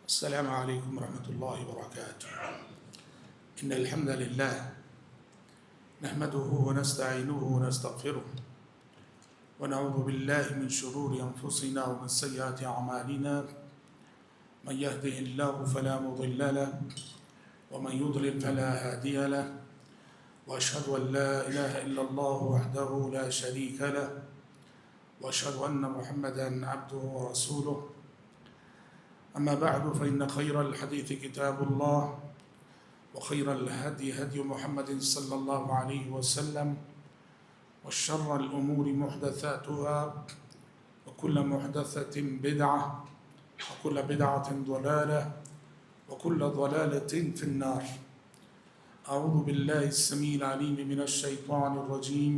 السلام عليكم ورحمة الله وبركاته. إن الحمد لله نحمده ونستعينه ونستغفره ونعوذ بالله من شرور أنفسنا ومن سيئات أعمالنا. من يهده الله فلا مضل له ومن يضلل فلا هادي له، وأشهد أن لا إله إلا الله وحده لا شريك له، وأشهد أن محمدا عبده ورسوله. أما بعد فإن خير الحديث كتاب الله، وخير الهدي هدي محمد صلى الله عليه وسلم، وشر الأمور محدثاتها، وكل محدثة بدعة، وكل بدعة ضلالة، وكل ضلالة في النار. أعوذ بالله السميع العليم من الشيطان الرجيم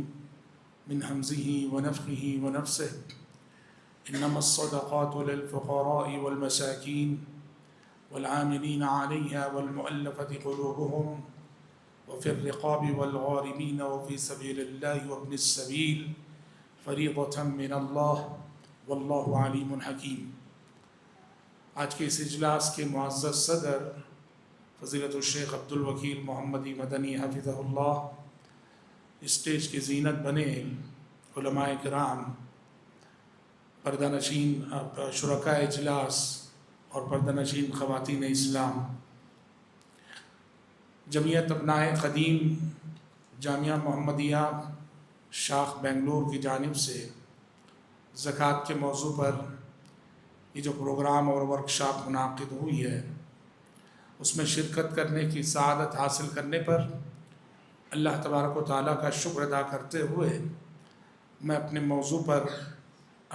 من همزه ونفخه ونفسه. إنما الصدقات للفقراء والمساكين والعاملين عليها والمؤلفة قلوبهم وفي الرقاب والغارمين وفي سبيل الله وابن السبيل فريضة من الله والله علیم حکیم. آج کے اس اجلاس کے معزز صدر فضیلت الشیخ عبدالوکیل محمدی مدنی حفظہ اللہ، اسٹیج کی زینت بنے علماء کرام، پردہ نشین شرکاء اجلاس اور پردہ نشین خواتین اسلام، جمعیت ابنائے قدیم جامعہ محمدیہ شاخ بنگلور کی جانب سے زکوٰۃ کے موضوع پر یہ جو پروگرام اور ورکشاپ منعقد ہوئی ہے، اس میں شرکت کرنے کی سعادت حاصل کرنے پر اللہ تبارک و تعالیٰ کا شکر ادا کرتے ہوئے میں اپنے موضوع پر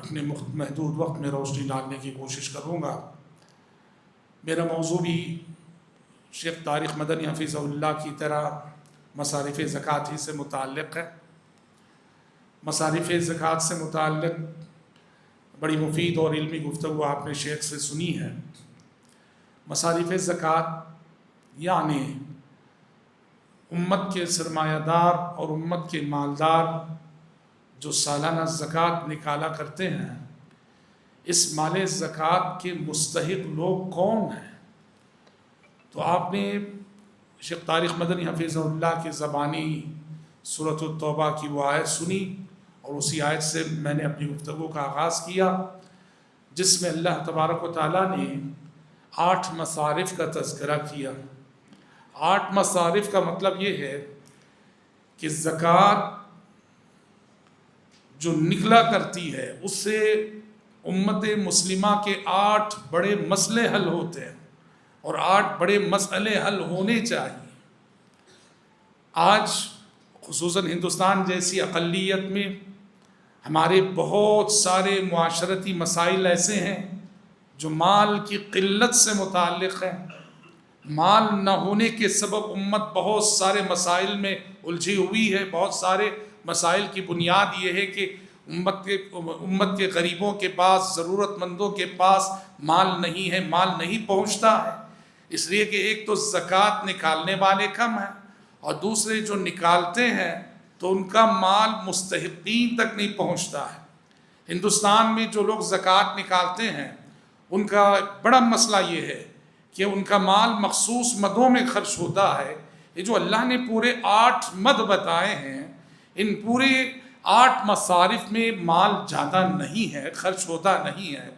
اپنے محدود وقت میں روشنی ڈالنے کی کوشش کروں گا. میرا موضوع بھی شیخ طارق مدنی حفظہ اللہ کی طرح مصارف زکوٰۃ ہی سے متعلق ہے. مصارف زکوٰۃ سے متعلق بڑی مفید اور علمی گفتگو آپ نے شیخ سے سنی ہے. مصارف زکوٰۃ یعنی امت کے سرمایہ دار اور امت کے مالدار جو سالانہ زکوٰۃ نکالا کرتے ہیں، اس مال زکوٰۃ کے مستحق لوگ کون ہیں؟ تو آپ نے شیخ طارق مدنی حفظہ اللہ کی زبانی سورۃ التوبہ کی وہ آیت سنی، اور اسی آیت سے میں نے اپنی گفتگو کا آغاز کیا، جس میں اللہ تبارک و تعالیٰ نے 8 مصارف کا تذکرہ کیا. 8 مصارف کا مطلب یہ ہے کہ زکوٰۃ جو نکلا کرتی ہے اس سے امت مسلمہ کے 8 بڑے مسئلے حل ہوتے ہیں، اور 8 بڑے مسئلے حل ہونے چاہیے. آج خصوصاً ہندوستان جیسی اقلیت میں ہمارے بہت سارے معاشرتی مسائل ایسے ہیں جو مال کی قلت سے متعلق ہیں. مال نہ ہونے کے سبب امت بہت سارے مسائل میں الجھی ہوئی ہے. بہت سارے مسائل کی بنیاد یہ ہے کہ امت کے غریبوں کے پاس، ضرورت مندوں کے پاس مال نہیں ہے، مال نہیں پہنچتا ہے، اس لیے کہ ایک تو زکوٰۃ نکالنے والے کم ہیں، اور دوسرے جو نکالتے ہیں تو ان کا مال مستحقین تک نہیں پہنچتا ہے. ہندوستان میں جو لوگ زکوٰۃ نکالتے ہیں ان کا بڑا مسئلہ یہ ہے کہ ان کا مال مخصوص مدوں میں خرچ ہوتا ہے. یہ جو اللہ نے پورے 8 مد بتائے ہیں، ان پورے 8 مصارف میں مال زیادہ نہیں ہے، خرچ ہوتا نہیں ہے.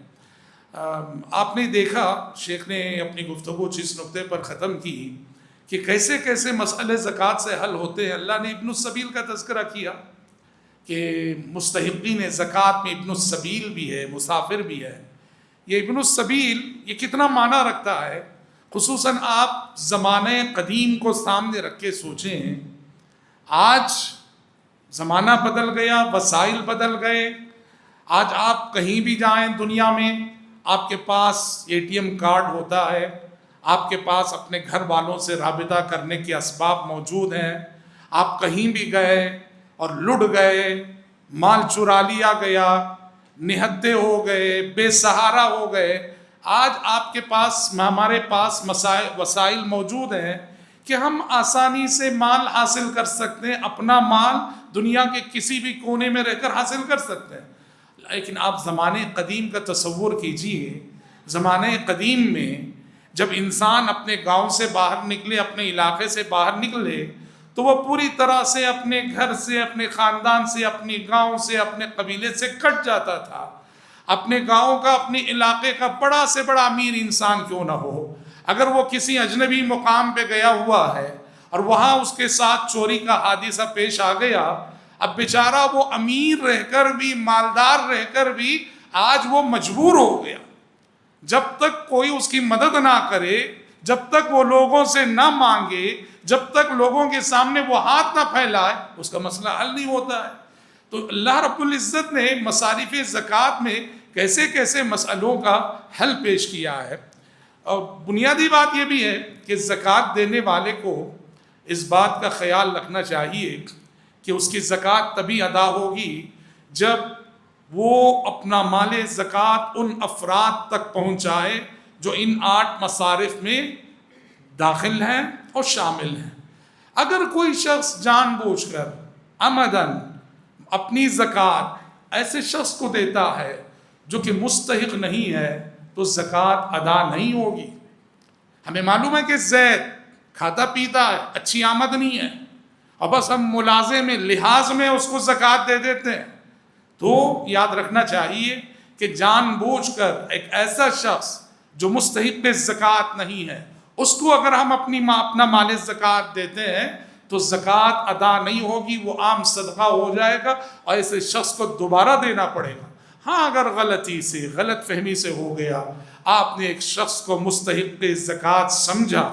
آپ نے دیکھا شیخ نے اپنی گفتگو جس نقطے پر ختم کی کہ کیسے کیسے مسئلے زکوٰۃ سے حل ہوتے ہیں. اللہ نے ابن السبیل کا تذکرہ کیا کہ مستحقین زکوٰۃ میں ابن السبیل بھی ہے، مسافر بھی ہے. یہ ابن السبیل یہ کتنا معنی رکھتا ہے؟ خصوصاً آپ زمانہ قدیم کو سامنے رکھ کے سوچیں. آج زمانہ بدل گیا، وسائل بدل گئے. آج آپ کہیں بھی جائیں دنیا میں، آپ کے پاس ATM کارڈ ہوتا ہے، آپ کے پاس اپنے گھر والوں سے رابطہ کرنے کے اسباب موجود ہیں. آپ کہیں بھی گئے اور لٹ گئے، مال چرا لیا گیا، نہتے ہو گئے، بے سہارا ہو گئے. آج آپ کے پاس، ہمارے پاس وسائل موجود ہیں کہ ہم آسانی سے مال حاصل کر سکتے ہیں. اپنا مال دنیا کے کسی بھی کونے میں رہ کر حاصل کر سکتے ہیں. لیکن آپ زمانے قدیم کا تصور کیجئے. زمانے قدیم میں جب انسان اپنے گاؤں سے باہر نکلے، اپنے علاقے سے باہر نکلے، تو وہ پوری طرح سے اپنے گھر سے، اپنے خاندان سے، اپنی گاؤں سے، اپنے قبیلے سے کٹ جاتا تھا۔ اپنے گاؤں کا، اپنے علاقے کا بڑا سے بڑا امیر انسان کیوں نہ ہو، اگر وہ کسی اجنبی مقام پہ گیا ہوا ہے اور وہاں اس کے ساتھ چوری کا حادثہ پیش آ گیا، اب بیچارہ وہ امیر رہ کر بھی، مالدار رہ کر بھی آج وہ مجبور ہو گیا۔ جب تک کوئی اس کی مدد نہ کرے، جب تک وہ لوگوں سے نہ مانگے، جب تک لوگوں کے سامنے وہ ہاتھ نہ پھیلائے، اس کا مسئلہ حل نہیں ہوتا ہے۔ تو اللہ رب العزت نے مصارف زکوٰۃ میں کیسے کیسے مسئلوں کا حل پیش کیا ہے۔ اور بنیادی بات یہ بھی ہے کہ زکوٰۃ دینے والے کو اس بات کا خیال رکھنا چاہیے کہ اس کی زکوٰۃ تبھی ادا ہوگی جب وہ اپنا مال زکوٰۃ ان افراد تک پہنچائے جو ان 8 مصارف میں داخل ہیں اور شامل ہیں۔ اگر کوئی شخص جان بوجھ کر عمداً اپنی زکوٰۃ ایسے شخص کو دیتا ہے جو کہ مستحق نہیں ہے، تو زکوٰۃ ادا نہیں ہوگی۔ ہمیں معلوم ہے کہ زید کھاتا پیتا ہے، اچھی آمدنی ہے، اور بس ہم ملازم میں لحاظ میں اس کو زکوٰۃ دے دیتے ہیں۔ تو یاد رکھنا چاہیے کہ جان بوجھ کر ایک ایسا شخص جو مستحق زکوٰۃ نہیں ہے، اس کو اگر ہم اپنا مال زکوٰۃ دیتے ہیں تو زکوٰۃ ادا نہیں ہوگی، وہ عام صدقہ ہو جائے گا اور ایسے شخص کو دوبارہ دینا پڑے گا۔ ہاں، اگر غلطی سے، غلط فہمی سے ہو گیا، آپ نے ایک شخص کو مستحق زکوٰۃ سمجھا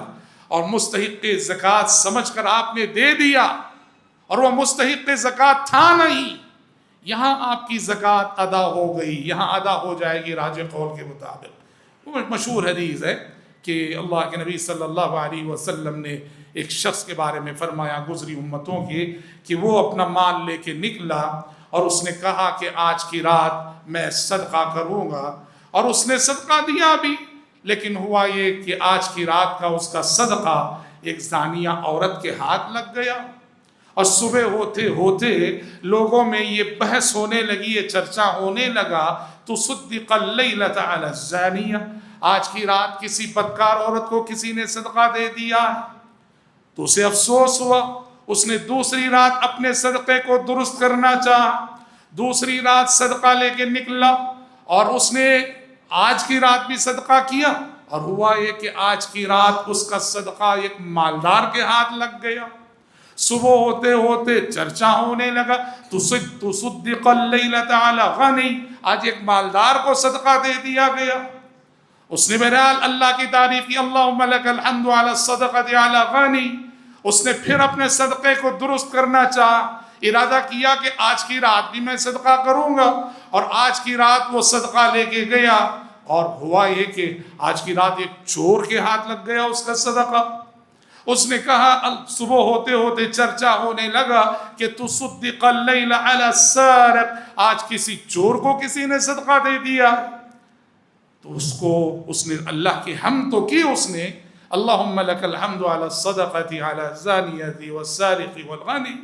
اور مستحق زکوٰۃ سمجھ کر آپ نے دے دیا اور وہ مستحق زکوٰۃ تھا نہیں، یہاں آپ کی زکوٰۃ ادا ہو گئی، یہاں ادا ہو جائے گی راجح قول کے مطابق۔ وہ مشہور حدیث ہے کہ اللہ کے نبی صلی اللہ علیہ وسلم نے ایک شخص کے بارے میں فرمایا گزری امتوں کے، کہ وہ اپنا مال لے کے نکلا اور اس نے کہا کہ آج کی رات میں صدقہ کروں گا، اور اس نے صدقہ دیا بھی، لیکن ہوا یہ کہ آج کی رات کا اس کا صدقہ ایک زانیہ عورت کے ہاتھ لگ گیا، اور صبح ہوتے ہوتے لوگوں میں یہ بحث ہونے لگی، یہ چرچا ہونے لگا، تصدق اللیلۃ علی الزانیہ، آج کی رات کسی بدکار عورت کو کسی نے صدقہ دے دیا، تو اسے افسوس ہوا۔ اس نے دوسری رات اپنے صدقے کو درست کرنا چاہا، دوسری رات صدقہ لے کے نکلا، اور اس نے آج کی رات بھی صدقہ کیا، اور ہوا یہ کہ آج کی رات اس کا صدقہ ایک مالدار کے ہاتھ لگ گیا۔ صبح ہوتے ہوتے چرچا ہونے لگا، تصدق اللیلۃ علی غنی، آج ایک مالدار کو صدقہ دے دیا گیا۔ اس نے بہرحال اللہ کی تعریف کی، اللہم لک الحمد علی الصدقۃ علی غنی۔ اس نے پھر اپنے صدقے کو درست کرنا چاہا، ارادہ کیا کہ آج کی رات بھی میں صدقہ کروں گا، اور آج کی رات وہ صدقہ لے کے گیا، اور ہوا یہ کہ آج کی رات ایک چور کے ہاتھ لگ گیا اس کا صدقہ۔ اس نے کہا، صبح ہوتے ہوتے چرچا ہونے لگا کہ تصدق اللیل علی السارق، آج کسی چور کو کسی نے صدقہ دے دیا۔ تو اس نے اللہ کی حمد تو کی، اس نے اللہم لک الحمد علی الصدقۃ علی الزانیۃ والسارق والغنی۔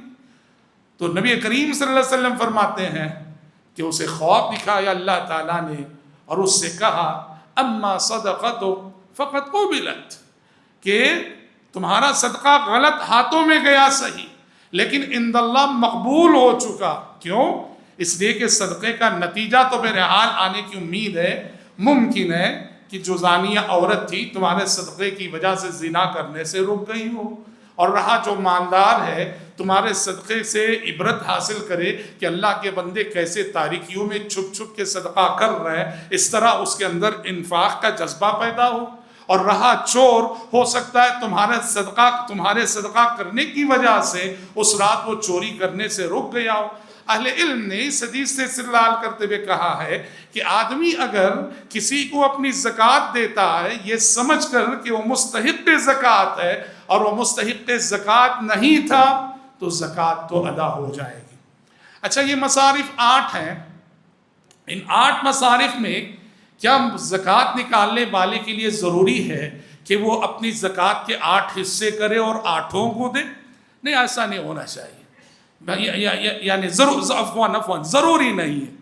تو نبی کریم صلی اللہ علیہ وسلم فرماتے ہیں کہ اسے خواب دکھایا اللہ تعالیٰ نے، اور اس سے کہا اما صدقۃ فقد قبلت، کہ تمہارا صدقہ غلط ہاتھوں میں گیا صحیح، لیکن عند اللہ مقبول ہو چکا۔ کیوں؟ اس لیے کہ صدقے کا نتیجہ تو بہرحال آنے کی امید ہے۔ ممکن ہے کہ جو زانیہ عورت تھی تمہارے صدقے کی وجہ سے زنا کرنے سے رک گئی ہو، اور رہا جو مالدار ہے تمہارے صدقے سے عبرت حاصل کرے کہ اللہ کے بندے کیسے تاریکیوں میں چھپ چھپ کے صدقہ کر رہے ہیں، اس طرح اس کے اندر انفاق کا جذبہ پیدا ہو۔ اور رہا چور، ہو سکتا ہے تمہارے صدقہ کرنے کی وجہ سے اس رات وہ چوری کرنے سے رک گیا ہو۔ اہل علم نے اس حدیث سے استدلال کرتے ہوئے کہا ہے کہ آدمی اگر کسی کو اپنی زکوٰۃ دیتا ہے یہ سمجھ کر کہ وہ مستحق زکوٰۃ ہے اور وہ مستحق زکوٰۃ نہیں تھا، تو زکوٰۃ تو ادا ہو جائے گی۔ اچھا، یہ مصارف 8 ہیں، ان 8 مصارف میں کیا زکوٰۃ نکالنے والے کے لیے ضروری ہے کہ وہ اپنی زکوٰۃ کے 8 حصے کرے اور 8 کو دے؟ نہیں، ایسا نہیں ہونا چاہیے، یعنی ضروری نہیں ہے۔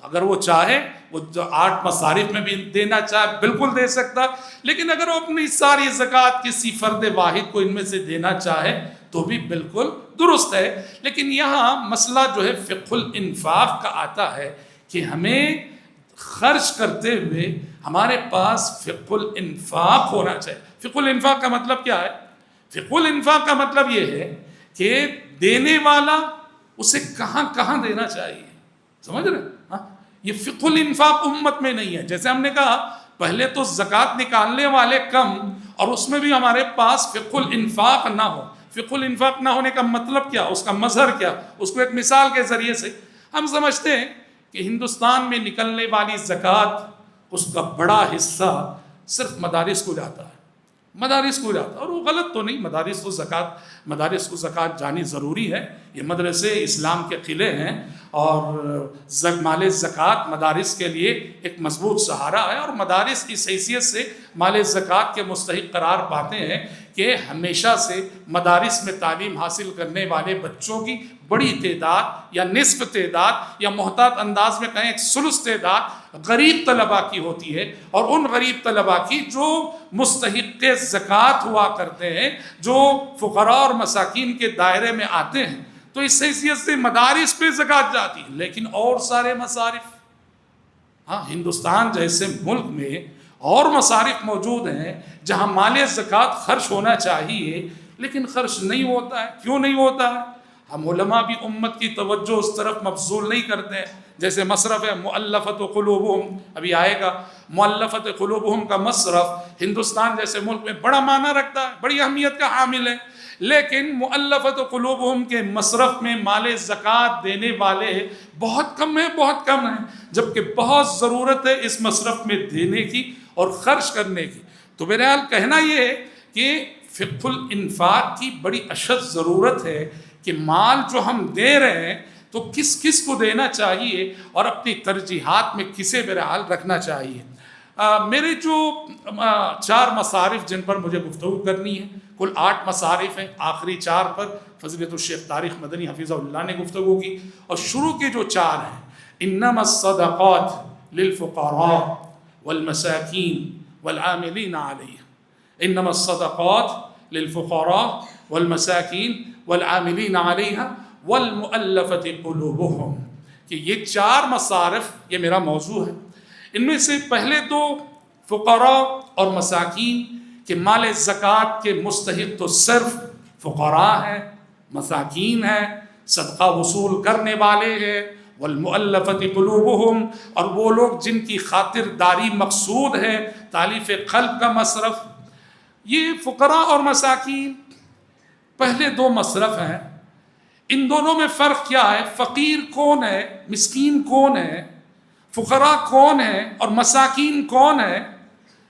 اگر وہ چاہے وہ جو 8 مصارف میں بھی دینا چاہے بالکل دے سکتا، لیکن اگر وہ اپنی ساری زکوٰۃ کسی فرد واحد کو ان میں سے دینا چاہے تو بھی بالکل درست ہے۔ لیکن یہاں مسئلہ جو ہے فقہ الانفاق کا آتا ہے کہ ہمیں خرچ کرتے ہوئے ہمارے پاس فقہ الانفاق ہونا چاہیے۔ فقہ الانفاق کا مطلب کیا ہے؟ فقہ الانفاق کا مطلب یہ ہے کہ دینے والا اسے کہاں کہاں دینا چاہیے، سمجھ رہے ہیں؟ یہ فقہ الانفاق امت میں نہیں ہے۔ جیسے ہم نے کہا پہلے تو زکوٰۃ نکالنے والے کم، اور اس میں بھی ہمارے پاس فقہ الانفاق نہ ہو۔ فقہ الانفاق نہ ہونے کا مطلب کیا، اس کا مظہر کیا، اس کو ایک مثال کے ذریعے سے ہم سمجھتے ہیں کہ ہندوستان میں نکلنے والی زکوٰۃ اس کا بڑا حصہ صرف مدارس کو جاتا ہے، مدارس کو جاتا ہے، اور وہ غلط تو نہیں، مدارس کو زکوٰۃ جانی ضروری ہے۔ یہ مدرسے اسلام کے قلعے ہیں، اور مال زکوٰۃ مدارس کے لیے ایک مضبوط سہارا ہے، اور مدارس اس حیثیت سے مال زکوٰۃ کے مستحق قرار پاتے ہیں کہ ہمیشہ سے مدارس میں تعلیم حاصل کرنے والے بچوں کی بڑی تعداد یا نصف تعداد یا محتاط انداز میں کہیں ایک ثلث تعداد غریب طلباء کی ہوتی ہے، اور ان غریب طلباء کی جو مستحق زکوٰۃ ہوا کرتے ہیں، جو فقراء اور مساکین کے دائرے میں آتے ہیں، تو اس حیثیت سے مدارس پہ زکوٰۃ جاتی ہے۔ لیکن اور سارے مصارف، ہندوستان جیسے ملک میں اور مصارف موجود ہیں جہاں مال زکوٰۃ خرچ ہونا چاہیے لیکن خرچ نہیں ہوتا ہے۔ کیوں نہیں ہوتا ہے؟ ہم علماء بھی امت کی توجہ اس طرف مبذول نہیں کرتے ہیں۔ جیسے مصرف ہے مؤلفۃ قلوبہم، ابھی آئے گا، مؤلفۃ قلوبہم کا مصرف ہندوستان جیسے ملک میں بڑا معنی رکھتا ہے، بڑی اہمیت کا حامل ہے، لیکن مؤلفۃ قلوبہم کے مصرف میں مال زکوٰۃ دینے والے بہت کم ہیں، جبکہ بہت ضرورت ہے اس مصرف میں دینے کی اور خرچ کرنے کی۔ تو بہرحال کہنا یہ ہے کہ فقہ الانفاق کی بڑی اشد ضرورت ہے کہ مال جو ہم دے رہے ہیں تو کس کس کو دینا چاہیے اور اپنی ترجیحات میں کسے بہرحال رکھنا چاہیے۔ میرے جو 4 مصارف جن پر مجھے گفتگو کرنی ہے، کل 8 مصارف ہیں، آخری 4 پر فضیلت الشیخ طارق مدنی حفظہ اللہ نے گفتگو کی، اور شروع کے جو 4 ہیں، انما الصدقات للفقراء والمساکین والعاملین علیہ، انما الصدقات للفقراء والمساکین والعاملین علیہ والمؤلفۃ قلوبہم، کہ یہ 4 مصارف یہ میرا موضوع ہے۔ ان میں سے پہلے 2 فقراء اور مساکین کہ مال زکوٰۃ کے مستحق تو صرف فقراء ہیں، مساکین ہیں، صدقہ وصول کرنے والے ہیں، والمؤلفۃ قلوبہم، اور وہ لوگ جن کی خاطر داری مقصود ہے، تالیف قلب کا مصرف۔ یہ فقراء اور مساکین پہلے 2 مصرف ہیں، ان دونوں میں فرق کیا ہے؟ فقیر کون ہے، مسکین کون ہے، فقراء کون ہے اور مساکین کون ہے؟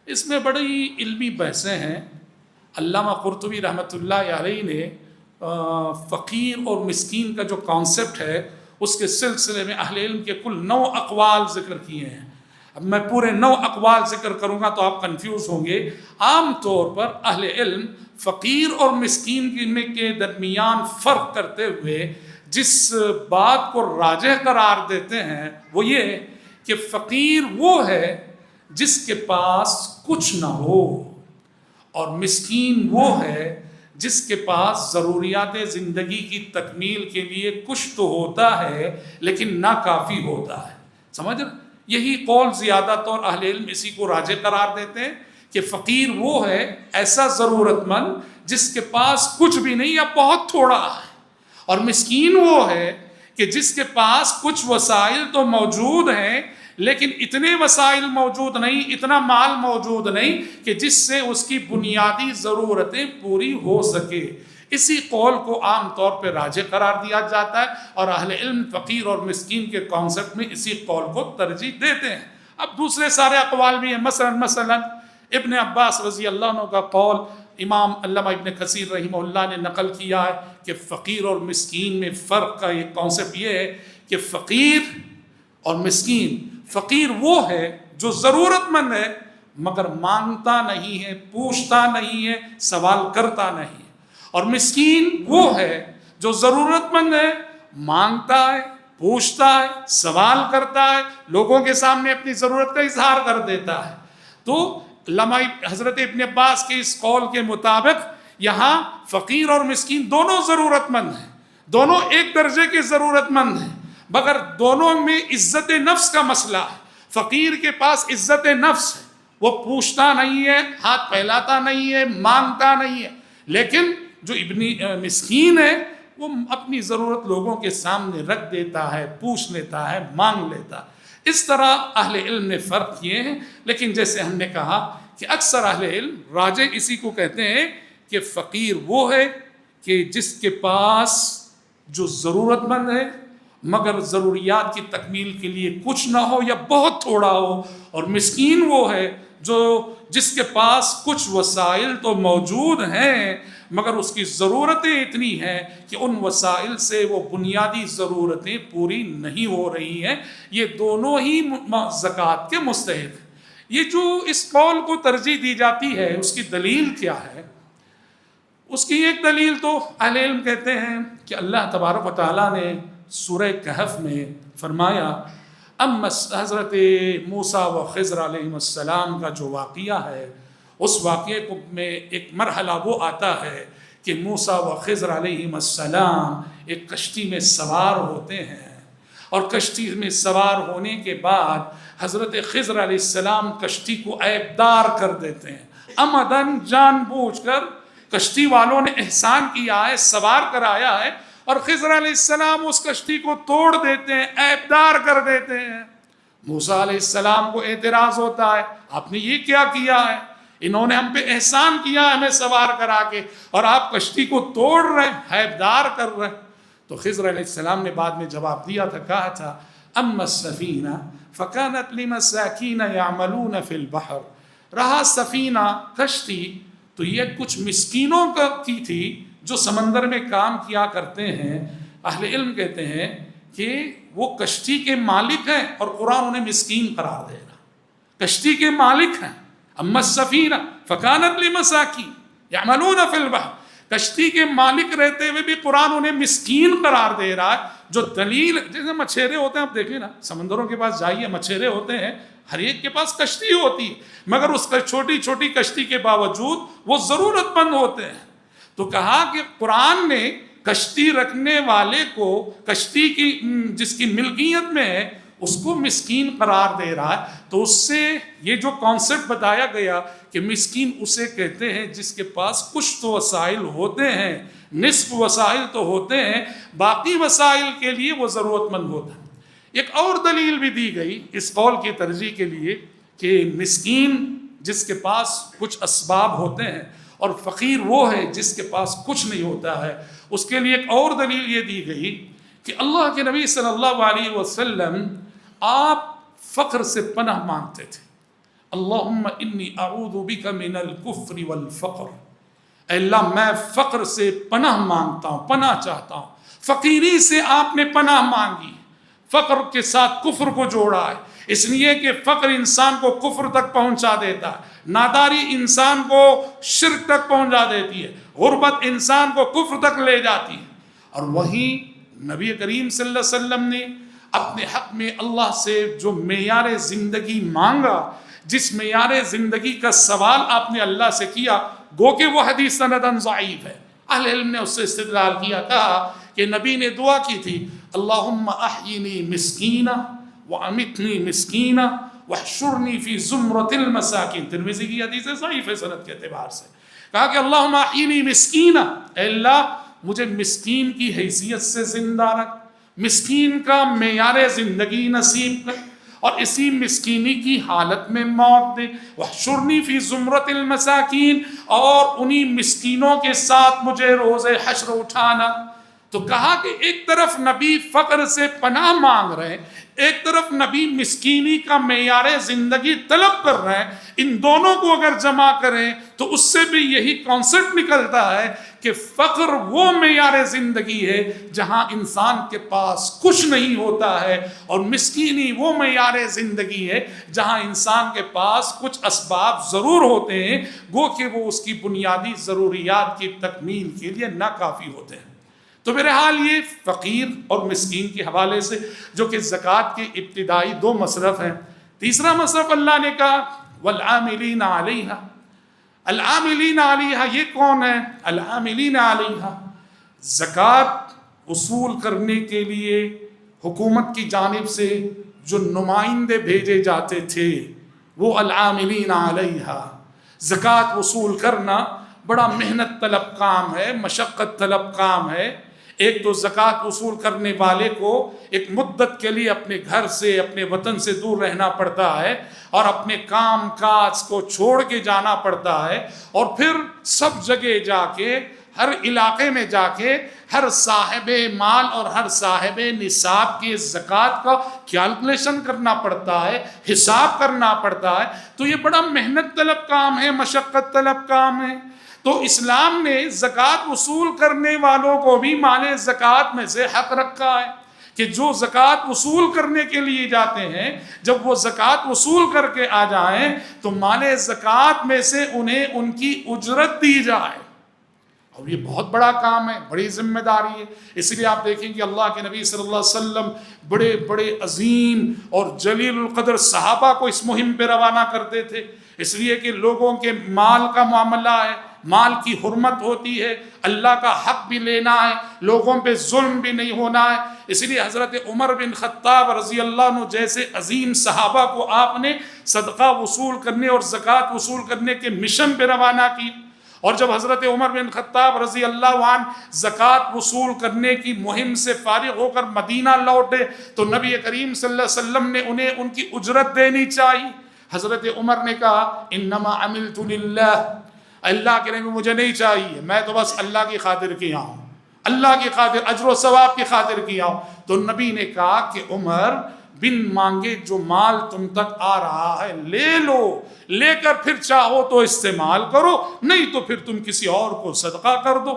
اس میں بڑی علمی بحثیں ہیں۔ علامہ قرطبی رحمۃ اللہ علیہ نے فقیر اور مسکین کا جو کانسیپٹ ہے اس کے سلسلے میں اہل علم کے کل 9 اقوال ذکر کیے ہیں۔ اب میں پورے 9 اقوال ذکر کروں گا تو آپ کنفیوز ہوں گے۔ عام طور پر اہل علم فقیر اور مسکین کے درمیان فرق کرتے ہوئے جس بات کو راجح قرار دیتے ہیں وہ یہ کہ فقیر وہ ہے جس کے پاس کچھ نہ ہو، اور مسکین وہ ہے جس کے پاس ضروریات زندگی کی تکمیل کے لیے کچھ تو ہوتا ہے لیکن ناکافی ہوتا ہے۔ سمجھ رہے؟ یہی قول زیادہ طور اہل علم اسی کو راجح قرار دیتے ہیں کہ فقیر وہ ہے ایسا ضرورت مند جس کے پاس کچھ بھی نہیں یا بہت تھوڑا ہے، اور مسکین وہ ہے کہ جس کے پاس کچھ وسائل تو موجود ہیں لیکن اتنے وسائل موجود نہیں، اتنا مال موجود نہیں کہ جس سے اس کی بنیادی ضرورتیں پوری ہو سکے۔ اسی قول کو عام طور پہ راجح قرار دیا جاتا ہے، اور اہل علم فقیر اور مسکین کے کانسیپٹ میں اسی قول کو ترجیح دیتے ہیں۔ اب دوسرے سارے اقوال بھی ہیں، مثلا ابن عباس رضی اللہ عنہ کا قول امام علامہ ابن کثیر رحمہ اللہ نے نقل کیا ہے کہ فقیر اور مسکین میں فرق کا ایک کانسیپٹ یہ ہے کہ فقیر اور مسکین، فقیر وہ ہے جو ضرورت مند ہے مگر مانگتا نہیں ہے، پوچھتا نہیں ہے، سوال کرتا نہیں ہے، اور مسکین وہ ہے جو ضرورت مند ہے، مانگتا ہے، پوچھتا ہے، سوال کرتا ہے، لوگوں کے سامنے اپنی ضرورت کا اظہار کر دیتا ہے۔ تو علامہ حضرت ابن عباس کے اس قول کے مطابق یہاں فقیر اور مسکین دونوں ضرورت مند ہیں، دونوں ایک درجے کے ضرورت مند ہیں، مگر دونوں میں عزت نفس کا مسئلہ ہے۔ فقیر کے پاس عزت نفس ہے، وہ پوچھتا نہیں ہے، ہاتھ پھیلاتا نہیں ہے، مانگتا نہیں ہے، لیکن جو مسکین ہے وہ اپنی ضرورت لوگوں کے سامنے رکھ دیتا ہے، پوچھ لیتا ہے، مانگ لیتا ہے۔ اس طرح اہل علم نے فرق کیے ہیں، لیکن جیسے ہم نے کہا کہ اکثر اہل علم راجح اسی کو کہتے ہیں کہ فقیر وہ ہے کہ جس کے پاس جو ضرورت مند ہے مگر ضروریات کی تکمیل کے لیے کچھ نہ ہو یا بہت تھوڑا ہو، اور مسکین وہ ہے جس کے پاس کچھ وسائل تو موجود ہیں مگر اس کی ضرورتیں اتنی ہیں کہ ان وسائل سے وہ بنیادی ضرورتیں پوری نہیں ہو رہی ہیں۔ یہ دونوں ہی زکوٰۃ کے مستحق ہیں۔ یہ جو اس قول کو ترجیح دی جاتی ہے اس کی دلیل کیا ہے؟ اس کی ایک دلیل تو اہل علم کہتے ہیں کہ اللہ تبارک و تعالیٰ نے سورہ کہف میں فرمایا، حضرت موسیٰ و خضر علیہ السلام کا جو واقعہ ہے، اس واقعے میں ایک مرحلہ وہ آتا ہے کہ موسیٰ و خضر علیہ السلام ایک کشتی میں سوار ہوتے ہیں، اور کشتی میں سوار ہونے کے بعد حضرت خضر علیہ السلام کشتی کو عیبدار کر دیتے ہیں، عمدن جان بوجھ کر۔ کشتی والوں نے احسان کیا ہے، سوار کرایا ہے، اور خضر علیہ السلام اس کشتی کو توڑ دیتے ہیں، عیبدار کر دیتے ہیں۔ موسیٰ علیہ السلام کو اعتراض ہوتا ہے، آپ نے یہ کیا کیا ہے؟ انہوں نے ہم پہ احسان کیا ہمیں سوار کرا کے، اور آپ کشتی کو توڑ رہے ہیں، عیبدار کر رہے ہیں۔ تو خضر علیہ السلام نے بعد میں جواب دیا تھا، کہا تھا اما السفینہ فکانت لمساکین یعملون فی البحر، رہا سفینہ کشتی تو یہ کچھ مسکینوں کی تھی جو سمندر میں کام کیا کرتے ہیں۔ اہل علم کہتے ہیں کہ وہ کشتی کے مالک ہیں اور قرآن انہیں مسکین قرار دے رہا، کشتی کے مالک ہیں۔ اما السفینہ فکانت لمساکین یعملون فی البحر، کشتی کے مالک رہتے ہوئے بھی قرآن انہیں مسکین قرار دے رہا ہے، جو دلیل جیسے مچھیرے ہوتے ہیں، آپ دیکھیں نا سمندروں کے پاس جائیے، مچھیرے ہوتے ہیں، ہر ایک کے پاس کشتی ہوتی ہے، مگر اس چھوٹی چھوٹی کشتی کے باوجود وہ ضرورت مند ہوتے ہیں۔ تو کہا کہ قرآن نے کشتی رکھنے والے کو، کشتی کی جس کی ملکیت میں ہے، اس کو مسکین قرار دے رہا ہے۔ تو اس سے یہ جو کانسیپٹ بتایا گیا کہ مسکین اسے کہتے ہیں جس کے پاس کچھ تو وسائل ہوتے ہیں، نصف وسائل تو ہوتے ہیں، باقی وسائل کے لیے وہ ضرورت مند ہوتا ہے۔ ایک اور دلیل بھی دی گئی اس قول کی ترجیح کے لیے کہ مسکین جس کے پاس کچھ اسباب ہوتے ہیں، اور فقیر وہ ہے جس کے پاس کچھ نہیں ہوتا ہے۔ اس کے لیے ایک اور دلیل یہ دی گئی کہ اللہ کے نبی صلی اللہ علیہ وسلم آپ فقر سے پناہ مانگتے تھے۔ اللہم انی اعوذ بک من الکفر والفقر، اے اللہ میں فقر سے پناہ مانگتا ہوں، پناہ چاہتا ہوں۔ فقیری سے آپ نے پناہ مانگی، فقر کے ساتھ کفر کو جوڑا ہے، اس لیے کہ فقر انسان کو کفر تک پہنچا دیتا ہے، ناداری انسان کو شرک تک پہنچا دیتی ہے، غربت انسان کو کفر تک لے جاتی ہے۔ اور وہیں نبی کریم صلی اللہ علیہ وسلم نے اپنے حق میں اللہ سے جو معیار زندگی مانگا، جس معیار زندگی کا سوال آپ نے اللہ سے کیا، گو کہ وہ حدیث سنداً ضعیف ہے، اہل علم نے اس سے استدلال کیا، کہا کہ نبی نے دعا کی تھی، اللہم احیینی مسکینہ وَأَمِتْنِي مِسْكِينًا وَاحْشُرْنِي فِي زُمْرَةِ الْمَسَاكِينَ۔ ترمذی کی حدیث ضعیف ہے سند کے اعتبار سے۔ کہا کہ اللہم احیینی مسکینہ، اے اللہ مجھے مسکین کی حیثیت سے زندہ رکھ، مسکین کا معیار زندگی نصیب کر، اور اسی مسکینی کی حالت میں موت دے۔ وَاحْشُرْنِي فِي زُمْرَةِ الْمَسَاكِينَ، اور انہی مسکینوں کے ساتھ مجھے روز حشر اٹھانا۔ تو کہا کہ ایک طرف نبی فقر سے پناہ مانگ رہے ہیں، ایک طرف نبی مسکینی کا معیار زندگی طلب کر رہے ہیں، ان دونوں کو اگر جمع کریں تو اس سے بھی یہی کانسیپٹ نکلتا ہے کہ فقر وہ معیار زندگی ہے جہاں انسان کے پاس کچھ نہیں ہوتا ہے، اور مسکینی وہ معیار زندگی ہے جہاں انسان کے پاس کچھ اسباب ضرور ہوتے ہیں، گو کہ وہ اس کی بنیادی ضروریات کی تکمیل کے لیے ناکافی ہوتے ہیں۔ تو بہرحال یہ فقیر اور مسکین کے حوالے سے جو کہ زکوٰۃ کے ابتدائی 2 مصرف ہیں. تیسرا مصرف اللہ نے کہا والعاملین علیہا. العاملین علیہا یہ کون ہے؟ العاملین علیہا زکوٰۃ وصول کرنے کے لیے حکومت کی جانب سے جو نمائندے بھیجے جاتے تھے وہ العاملین علیہا. زکوٰۃ وصول کرنا بڑا محنت طلب کام ہے، مشقت طلب کام ہے. ایک تو زکوٰۃ وصول کرنے والے کو ایک مدت کے لیے اپنے گھر سے اپنے وطن سے دور رہنا پڑتا ہے اور اپنے کام کاج کو چھوڑ کے جانا پڑتا ہے، اور پھر سب جگہ جا کے ہر علاقے میں جا کے ہر صاحب مال اور ہر صاحب نصاب کی زکوٰۃ کا کیلکولیشن کرنا پڑتا ہے، حساب کرنا پڑتا ہے. تو یہ بڑا محنت طلب کام ہے، مشقت طلب کام ہے. تو اسلام نے زکوٰۃ وصول کرنے والوں کو بھی مال زکوٰۃ میں سے حق رکھا ہے کہ جو زکوٰۃ وصول کرنے کے لیے جاتے ہیں جب وہ زکوٰۃ وصول کر کے آ جائیں تو مال زکوٰۃ میں سے انہیں ان کی اجرت دی جائے. اور یہ بہت بڑا کام ہے، بڑی ذمہ داری ہے. اس لیے آپ دیکھیں کہ اللہ کے نبی صلی اللہ علیہ وسلم بڑے بڑے عظیم اور جلیل القدر صحابہ کو اس مہم پہ روانہ کرتے تھے، اس لیے کہ لوگوں کے مال کا معاملہ ہے، مال کی حرمت ہوتی ہے، اللہ کا حق بھی لینا ہے، لوگوں پہ ظلم بھی نہیں ہونا ہے. اس لیے حضرت عمر بن خطاب رضی اللہ عنہ جیسے عظیم صحابہ کو آپ نے صدقہ وصول کرنے اور زکوٰۃ وصول کرنے کے مشن پہ روانہ کی. اور جب حضرت عمر بن خطاب رضی اللہ عنہ زکوٰۃ وصول کرنے کی مہم سے فارغ ہو کر مدینہ لوٹے تو نبی کریم صلی اللہ علیہ وسلم نے انہیں ان کی اجرت دینی چاہیے. حضرت عمر نے کہا انما عملت للہ، اللہ کے نبی مجھے نہیں چاہیے، میں تو بس اللہ کی خاطر کیا ہوں، اللہ کی خاطر اجر و ثواب کی خاطر کیا ہوں. تو نبی نے کہا کہ عمر بن مانگے جو مال تم تک آ رہا ہے لے لو، لے کر پھر چاہو تو استعمال کرو، نہیں تو پھر تم کسی اور کو صدقہ کر دو.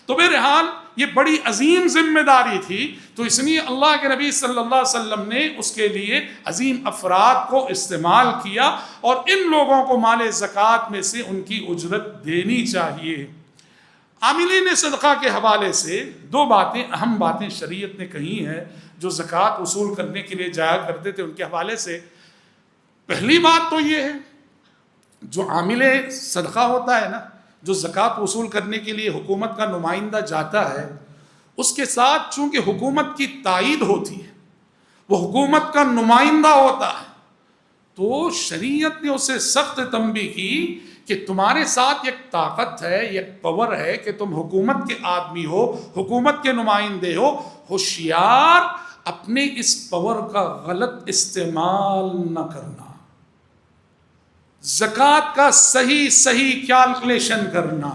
تو بہرحال یہ بڑی عظیم ذمہ داری تھی، تو اس لیے اللہ کے نبی صلی اللہ علیہ وسلم نے اس کے لیے عظیم افراد کو استعمال کیا اور ان لوگوں کو مال زکوٰۃ میں سے ان کی اجرت دینی چاہیے. عاملین صدقہ کے حوالے سے 2 باتیں اہم باتیں شریعت نے کہی ہیں جو زکوٰۃ وصول کرنے کے لیے جایا کرتے تھے ان کے حوالے سے. پہلی بات تو یہ ہے جو عامل صدقہ ہوتا ہے نا، جو زکوٰۃ وصول کرنے کے لیے حکومت کا نمائندہ جاتا ہے، اس کے ساتھ چونکہ حکومت کی تائید ہوتی ہے، وہ حکومت کا نمائندہ ہوتا ہے، تو شریعت نے اسے سخت تنبیہ کی کہ تمہارے ساتھ ایک طاقت ہے، ایک پاور ہے کہ تم حکومت کے آدمی ہو، حکومت کے نمائندے ہو، ہوشیار اپنے اس پاور کا غلط استعمال نہ کرنا، زکوٰۃ کا صحیح کیلکولیشن کرنا.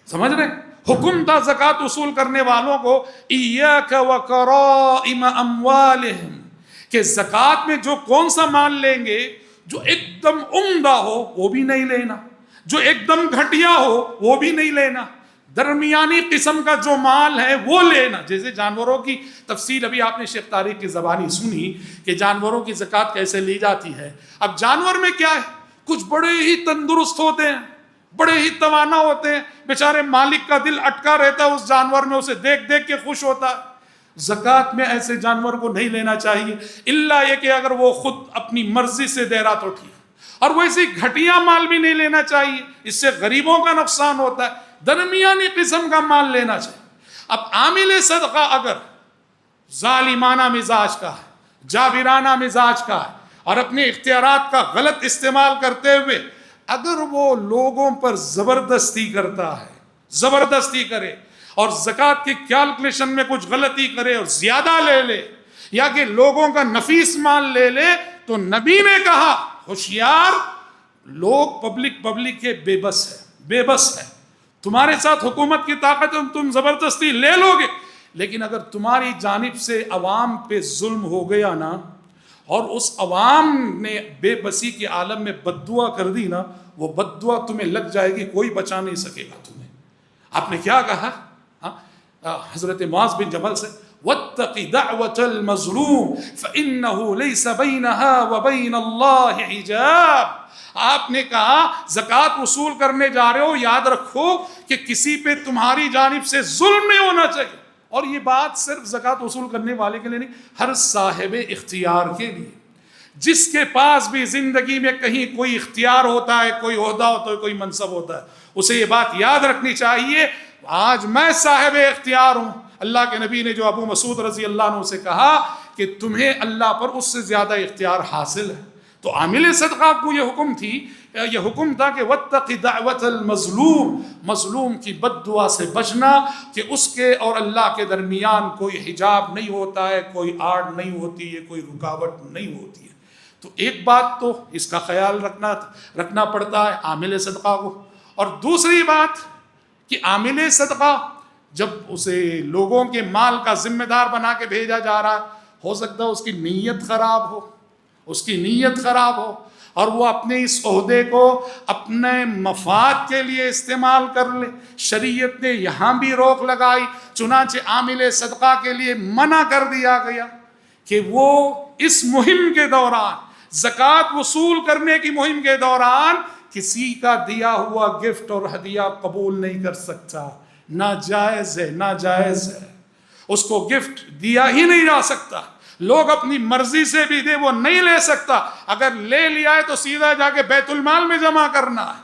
سمجھ رہے؟ حکم تھا زکوٰۃ وصول کرنے والوں کو ایاک وکرائم اموالہم، کہ زکوٰۃ میں جو کون سا مال لیں گے، جو ایک دم عمدہ ہو وہ بھی نہیں لینا، جو ایک دم گھٹیا ہو وہ بھی نہیں لینا، درمیانی قسم کا جو مال ہے وہ لینا. جیسے جانوروں کی تفصیل ابھی آپ نے شیخ طارق کی زبانی سنی کہ جانوروں کی زکوٰۃ کیسے لی جاتی ہے. اب جانور میں کیا ہے، کچھ بڑے ہی تندرست ہوتے ہیں، بڑے ہی توانا ہوتے ہیں، بیچارے مالک کا دل اٹکا رہتا ہے اس جانور میں، اسے دیکھ دیکھ کے خوش ہوتا ہے. زکوٰۃ میں ایسے جانور کو نہیں لینا چاہیے، الا یہ کہ اگر وہ خود اپنی مرضی سے دے رہا تو ٹھیک. اور ویسے گھٹیا مال بھی نہیں لینا چاہیے، اس سے غریبوں کا نقصان ہوتا ہے. درمیانی قسم کا مال لینا چاہیے. اب عامل صدقہ اگر ظالمانہ مزاج کا ہے، جابرانہ مزاج کا ہے اور اپنے اختیارات کا غلط استعمال کرتے ہوئے اگر وہ لوگوں پر زبردستی کرتا ہے، زبردستی کرے اور زکوٰۃ کی کیلکولیشن میں کچھ غلطی کرے اور زیادہ لے لے یا کہ لوگوں کا نفیس مال لے لے، تو نبی نے کہا ہوشیار لوگ پبلک کے بے بس ہے. تمہارے ساتھ حکومت کی طاقت تم زبردستی لے لو گے، لیکن اگر تمہاری جانب سے عوام پہ ظلم ہو گیا نا اور اس عوام نے بے بسی کے عالم میں بد دعا کر دی نا، وہ بد دعا تمہیں لگ جائے گی، کوئی بچا نہیں سکے گا تمہیں. آپ نے کیا کہا حضرت معاذ بن جبل سے، واتق دعوة المظلوم فإنه ليس بينها وبين الله حجاب. آپ نے کہا زکوٰۃ وصول کرنے جا رہے ہو، یاد رکھو کہ کسی پہ تمہاری جانب سے ظلم نہیں ہونا چاہیے. اور یہ بات صرف زکوٰۃ وصول کرنے والے کے لیے نہیں، ہر صاحب اختیار کے لیے. جس کے پاس بھی زندگی میں کہیں کوئی اختیار ہوتا ہے، کوئی عہدہ ہوتا ہے، کوئی منصب ہوتا ہے، اسے یہ بات یاد رکھنی چاہیے آج میں صاحب اختیار ہوں. اللہ کے نبی نے جو ابو مسعود رضی اللہ عنہ سے کہا کہ تمہیں اللہ پر اس سے زیادہ اختیار حاصل ہے، تو عامل صدقہ کو یہ حکم تھا کہ واتق دعوت المظلوم، مظلوم کی بد دعا سے بچنا، کہ اس کے اور اللہ کے درمیان کوئی حجاب نہیں ہوتا ہے، کوئی آڑ نہیں ہوتی ہے، کوئی رکاوٹ نہیں ہوتی ہے. تو ایک بات تو اس کا خیال رکھنا پڑتا ہے عامل صدقہ کو. اور دوسری بات کہ عامل صدقہ جب اسے لوگوں کے مال کا ذمہ دار بنا کے بھیجا جا رہا ہے، ہو سکتا ہے اس کی نیت خراب ہو اور وہ اپنے اس عہدے کو اپنے مفاد کے لیے استعمال کر لے. شریعت نے یہاں بھی روک لگائی، چنانچہ عامل صدقہ کے لیے منع کر دیا گیا کہ وہ اس مہم کے دوران، زکوٰۃ وصول کرنے کی مہم کے دوران، کسی کا دیا ہوا گفٹ اور ہدیہ قبول نہیں کر سکتا. ناجائز ہے. اس کو گفٹ دیا ہی نہیں جا سکتا. لوگ اپنی مرضی سے بھی دے، وہ نہیں لے سکتا. اگر لے لیا ہے تو سیدھا جا کے بیت المال میں جمع کرنا ہے.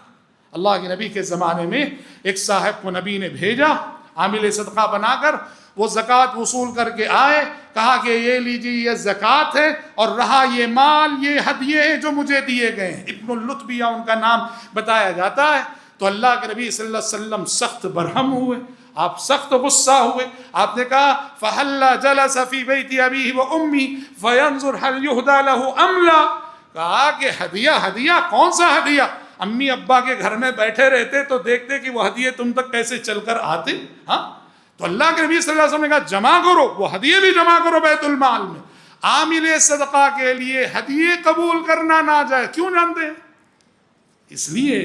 اللہ کے نبی کے زمانے میں ایک صاحب کو نبی نے بھیجا عامل صدقہ بنا کر، وہ زکوٰۃ وصول کر کے آئے، کہا کہ یہ لیجیے یہ زکوٰۃ ہے، اور رہا یہ مال، یہ ہدیے ہیں جو مجھے دیے گئے ہیں. ابن اللطبیہ ان کا نام بتایا جاتا ہے. تو اللہ کے نبی صلی اللہ علیہ وسلم سخت برہم ہوئے، آپ سخت غصہ ہوئے. آپ نے کہا فَهَلَّا جَلَسَ فِي بَيْتِ أَبِيهِ وَأُمِّهِ فَيَنْظُرْ هَلْ يُهْدَى لَهُ أَمْ لَا. کہا کہ ہدیہ کون سا ہدیہ؟ امی ابا کے گھر میں بیٹھے رہتے تو دیکھتے کہ وہ ہدیے تم تک کیسے چل کر آتے. ہاں، تو اللہ کے نبی صلی اللہ علیہ وسلم نے کہا جمع کرو، وہ ہدیے بھی جمع کرو بیت المال میں. عامل صدقہ کے لیے ہدیے قبول کرنا ناجائز. کیوں جانتے ہیں؟ اس لیے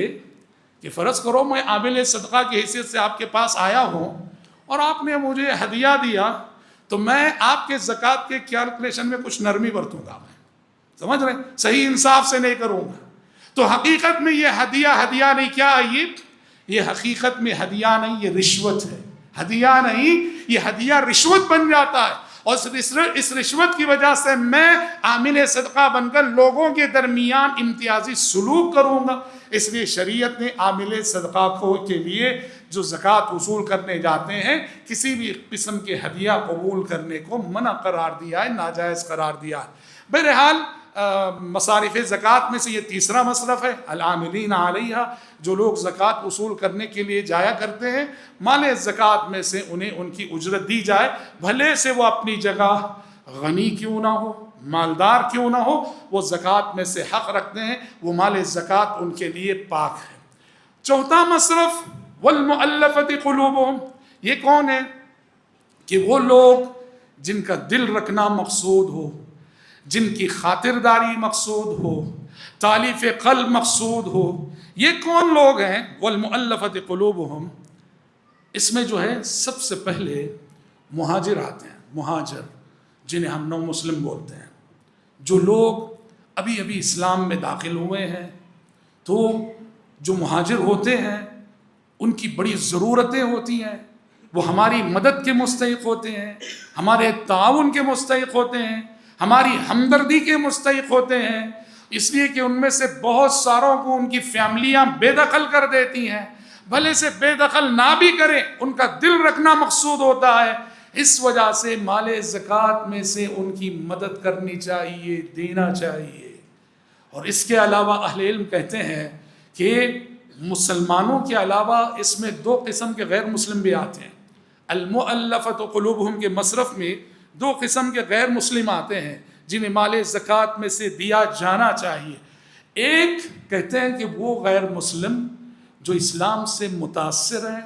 کہ فرض کرو میں عامل صدقہ کی حیثیت سے آپ کے پاس آیا ہوں اور آپ نے مجھے ہدیہ دیا، تو میں آپ کے زکوٰۃ کے کیلکولیشن میں کچھ نرمی برتوں گا. میں سمجھ رہے ہیں، صحیح انصاف سے نہیں کروں گا. تو حقیقت میں یہ ہدیہ نہیں. کیا ہے یہ حقیقت میں ہدیہ نہیں، یہ رشوت ہے. ہدیہ نہیں، یہ ہدیہ رشوت بن جاتا ہے. اور اس رشوت کی وجہ سے میں عامل صدقہ بن کر لوگوں کے درمیان امتیازی سلوک کروں گا. اس لیے شریعت نے عامل صدقہ کے لیے جو زکوٰۃ وصول کرنے جاتے ہیں کسی بھی قسم کے ہدیہ قبول کرنے کو منع قرار دیا ہے، ناجائز قرار دیا ہے. بہرحال مصارف زکوٰۃ میں سے یہ تیسرا مصرف ہے العاملین علیہا. جو لوگ زکوٰۃ وصول کرنے کے لیے جایا کرتے ہیں، مال زکوٰۃ میں سے انہیں ان کی اجرت دی جائے، بھلے سے وہ اپنی جگہ غنی کیوں نہ ہو، مالدار کیوں نہ ہو، وہ زکوٰۃ میں سے حق رکھتے ہیں. وہ مال زکوٰۃ ان کے لیے پاک ہے. چوتھا مصرف والمؤلفۃ قلوبہم. یہ کون ہے؟ کہ وہ لوگ جن کا دل رکھنا مقصود ہو، جن کی خاطرداری مقصود ہو، تالیف قلب مقصود ہو. یہ کون لوگ ہیں؟ والمؤلفۃ قلوبہم. اس میں جو ہے سب سے پہلے مہاجر آتے ہیں. مہاجر جنہیں ہم نو مسلم بولتے ہیں، جو لوگ ابھی اسلام میں داخل ہوئے ہیں. تو جو مہاجر ہوتے ہیں ان کی بڑی ضرورتیں ہوتی ہیں، وہ ہماری مدد کے مستحق ہوتے ہیں، ہمارے تعاون کے مستحق ہوتے ہیں، ہماری ہمدردی کے مستحق ہوتے ہیں. اس لیے کہ ان میں سے بہت ساروں کو ان کی فیملیاں بے دخل کر دیتی ہیں. بھلے سے بے دخل نہ بھی کریں، ان کا دل رکھنا مقصود ہوتا ہے. اس وجہ سے مال زکوٰۃ میں سے ان کی مدد کرنی چاہیے، دینا چاہیے. اور اس کے علاوہ اہل علم کہتے ہیں کہ مسلمانوں کے علاوہ اس میں دو قسم کے غیر مسلم بھی آتے ہیں. المؤلفۃ قلوبہم کے مصرف میں دو قسم کے غیر مسلم آتے ہیں جنہیں مال زکوٰۃ میں سے دیا جانا چاہیے. ایک کہتے ہیں کہ وہ غیر مسلم جو اسلام سے متاثر ہے،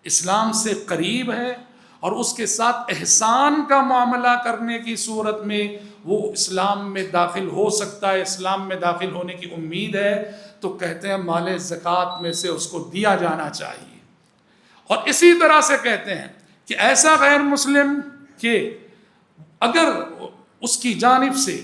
اسلام سے قریب ہے، اور اس کے ساتھ احسان کا معاملہ کرنے کی صورت میں وہ اسلام میں داخل ہو سکتا ہے، اسلام میں داخل ہونے کی امید ہے، تو کہتے ہیں مال زکوٰۃ میں سے اس کو دیا جانا چاہیے. اور اسی طرح سے کہتے ہیں کہ ایسا غیر مسلم کہ اگر اس کی جانب سے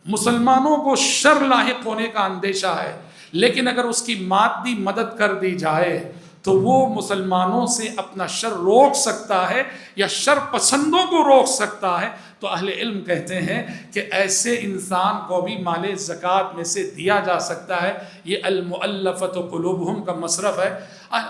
مسلمانوں کو شر لاحق ہونے کا اندیشہ ہے، لیکن اگر اس کی مادی مدد کر دی جائے تو وہ مسلمانوں سے اپنا شر روک سکتا ہے یا شر پسندوں کو روک سکتا ہے، تو اہل علم کہتے ہیں کہ ایسے انسان کو بھی مال زکوٰۃ میں سے دیا جا سکتا ہے۔ یہ المؤلفۃ قلوبہم کا مصرف ہے۔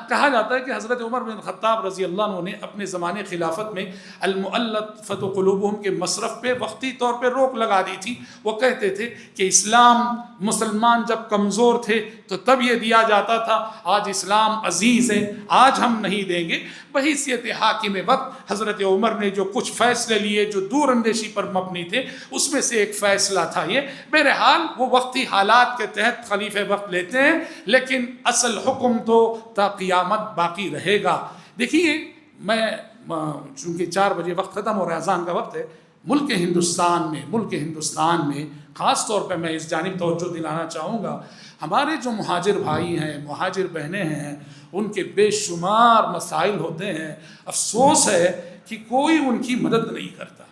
کہا جاتا ہے کہ حضرت عمر بن خطاب رضی اللہ عنہ نے اپنے زمانے خلافت میں المؤلفۃ قلوبہم کے مصرف پہ وقتی طور پہ روک لگا دی تھی۔ وہ کہتے تھے کہ اسلام مسلمان جب کمزور تھے تو تب یہ دیا جاتا تھا، آج اسلام عزیز ہے، آج ہم نہیں دیں گے۔ بحیثیت حاکم وقت حضرت عمر نے جو کچھ فیصلے لیے جو دور اندیشی پر مبنی تھے، اس میں سے ایک فیصلہ تھا یہ۔ بہرحال وہ وقتی حالات کے تحت خلیفہ وقت لیتے ہیں، لیکن اصل حکم تو تا قیامت باقی رہے گا۔ دیکھیے، میں چونکہ 4 بجے وقت ختم ہو رہا ہے، اذان کا وقت ہے، ملک ہندوستان میں خاص طور پہ میں اس جانب توجہ دلانا چاہوں گا، ہمارے جو مہاجر بھائی ہیں، مہاجر بہنیں ہیں، ان کے بے شمار مسائل ہوتے ہیں۔ افسوس ہے کہ کوئی ان کی مدد نہیں کرتا،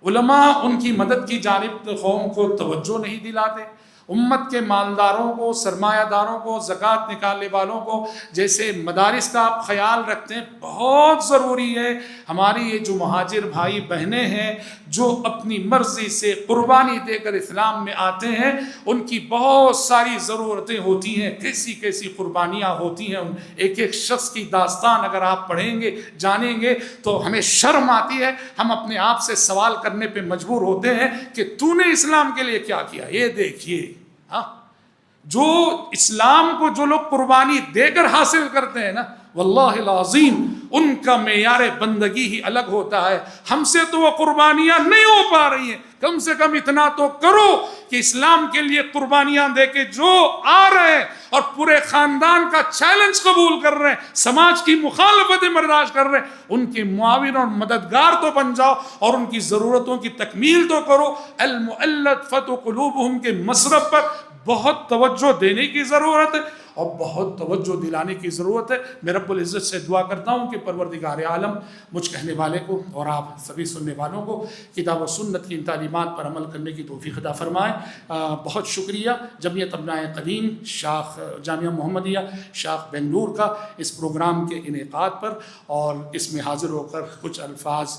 علماء ان کی مدد کی جانب قوم کو توجہ نہیں دلاتے۔ امت کے مالداروں کو، سرمایہ داروں کو، زکوٰۃ نکالنے والوں کو، جیسے مدارس کا آپ خیال رکھتے ہیں، بہت ضروری ہے۔ ہماری یہ جو مہاجر بھائی بہنیں ہیں جو اپنی مرضی سے قربانی دے کر اسلام میں آتے ہیں، ان کی بہت ساری ضرورتیں ہوتی ہیں، کیسی کیسی قربانیاں ہوتی ہیں۔ ایک ایک شخص کی داستان اگر آپ پڑھیں گے، جانیں گے تو ہمیں شرم آتی ہے، ہم اپنے آپ سے سوال کرنے پہ مجبور ہوتے ہیں کہ تو نے اسلام کے لیے کیا کیا۔ یہ دیکھیے، جو اسلام کو جو لوگ قربانی دے کر حاصل کرتے ہیں نا، واللہ العظیم ان کا معیار بندگی ہی الگ ہوتا ہے۔ ہم سے تو وہ قربانیاں نہیں ہو پا رہی ہیں، کم سے کم اتنا تو کرو کہ اسلام کے لیے قربانیاں دے کے جو آ رہے ہیں اور پورے خاندان کا چیلنج قبول کر رہے ہیں، سماج کی مخالفتیں برداشت کر رہے ہیں، ان کے معاون اور مددگار تو بن جاؤ اور ان کی ضرورتوں کی تکمیل تو کرو۔ المؤلفۃ قلوبہم کے مصرف پر بہت توجہ دینے کی ضرورت ہے اور بہت توجہ دلانے کی ضرورت ہے۔ میں رب العزت سے دعا کرتا ہوں کہ پروردگار عالم مجھ کہنے والے کو اور آپ سبھی سننے والوں کو کتاب و سنت کی ان تعلیمات پر عمل کرنے کی توفیق عطا فرمائے۔ بہت شکریہ جمعیت ابنائے قدیم شاخ جامعہ محمدیہ شاخ بنگلور کا اس پروگرام کے انعقاد پر، اور اس میں حاضر ہو کر کچھ الفاظ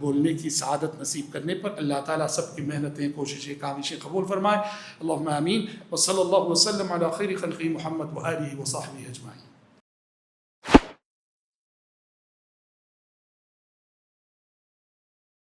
بولنے کی سعادت نصیب کرنے پر۔ اللہ تعالیٰ سب کی محنتیں، کوششیں، کاوشیں قبول فرمائے۔ اللہم آمین۔ وصلی اللہ وسلم علی خیر خلقہ محمد وآلہ وصحبہ اجمعین۔